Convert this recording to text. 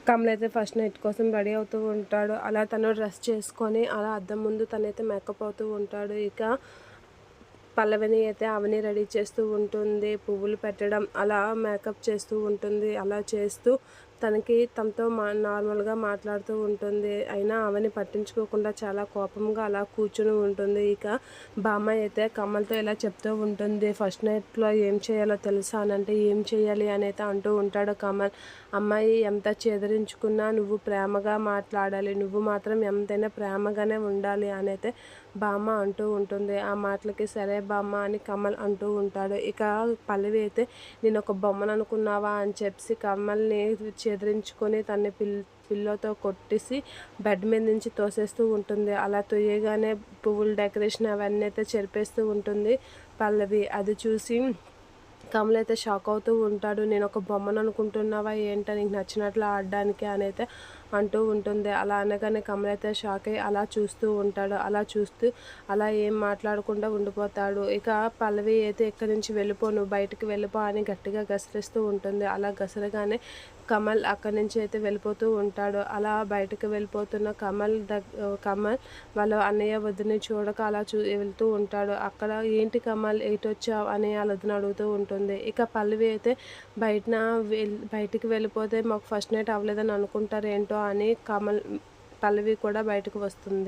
కమల్ అయితే first night కోసం ready అవుతూ ఉంటాడు. అలా తను డ్రెస్ చేసుకొని అలా అద్దం ముందు తనైతే మేకప్ అవుతూ ఉంటాడు. ఇక పల్లవిని అయితే అవని రెడీ చేస్తూ ఉంటుంది. పువ్వులు పెట్టడం అలా మేకప్ చేస్తూ ఉంటుంది. అలా చేస్తూ తనతో నార్మల్గా మాట్లాడుతూ ఉంటుంది. అయినా అవని పట్టించుకోకుండా చాలా కోపంగా అలా కూర్చుని ఉంటుంది. ఇక బామ్మ అయితే కమల్తో ఇలా చెప్తూ ఉంటుంది. ఫస్ట్ నైట్లో ఏం చేయాలో తెలుసా అని అంటే ఏం చేయాలి అని అయితే అంటూ ఉంటాడు కమల్. అమ్మాయి ఎంత చెదిరించుకున్నా నువ్వు ప్రేమగా మాట్లాడాలి, నువ్వు మాత్రం ఎంతైనా ప్రేమగానే ఉండాలి అని అయితే బామ్మ అంటూ ఉంటుంది. ఆ మాటలకి సరే బామ్మ అని కమల్ అంటూ ఉంటాడు. ఇక పల్లవి అయితే నేను ఒక బొమ్మను అనుకున్నావా అని చెప్పి కమల్ని చెదిరించుకొని తన్ని పిల్లోతో కొట్టేసి బెడ్ మీద నుంచి తోసేస్తూ ఉంటుంది. అలా తొయ్యగానే పువ్వుల డెకరేషన్ అవన్నీ అయితే చెరిపేస్తూ ఉంటుంది పల్లవి. అది చూసి కమల్ అయితే షాక్ అవుతూ ఉంటాడు. నేను ఒక బొమ్మను అనుకుంటున్నావా ఏంటో, నీకు నచ్చినట్లు ఆడడానికి అని అయితే అంటూ ఉంటుంది. అలా అనగానే కమల్ అయితే షాక్ అయ్యి అలా చూస్తూ ఉంటాడు. అలా చూస్తూ అలా ఏం మాట్లాడకుండా ఉండిపోతాడు. ఇక పల్లవి అయితే ఇక్కడి నుంచి వెళ్ళిపో, నువ్వు బయటికి వెళ్ళిపో అని గట్టిగా గసరిస్తూ ఉంటుంది. అలా గసరగానే కమల్ అక్కడి నుంచి అయితే వెళ్ళిపోతూ ఉంటాడు. అలా బయటకు వెళ్ళిపోతున్న కమల్ వాళ్ళ అన్నయ్య వదిని చూడక అలా వెళ్తూ ఉంటాడు. అక్కడ ఏంటి కమల్ ఎటొచ్చావు అని వాళ్ళ వదిన అడుగుతూ ఉంటుంది. ఇక పల్లవి అయితే బయటికి వెళ్ళిపోతే మాకు ఫస్ట్ నైట్ అవ్వలేదని అనుకుంటారు ఏంటో అని పల్లవి కూడా బయటకు వస్తుంది.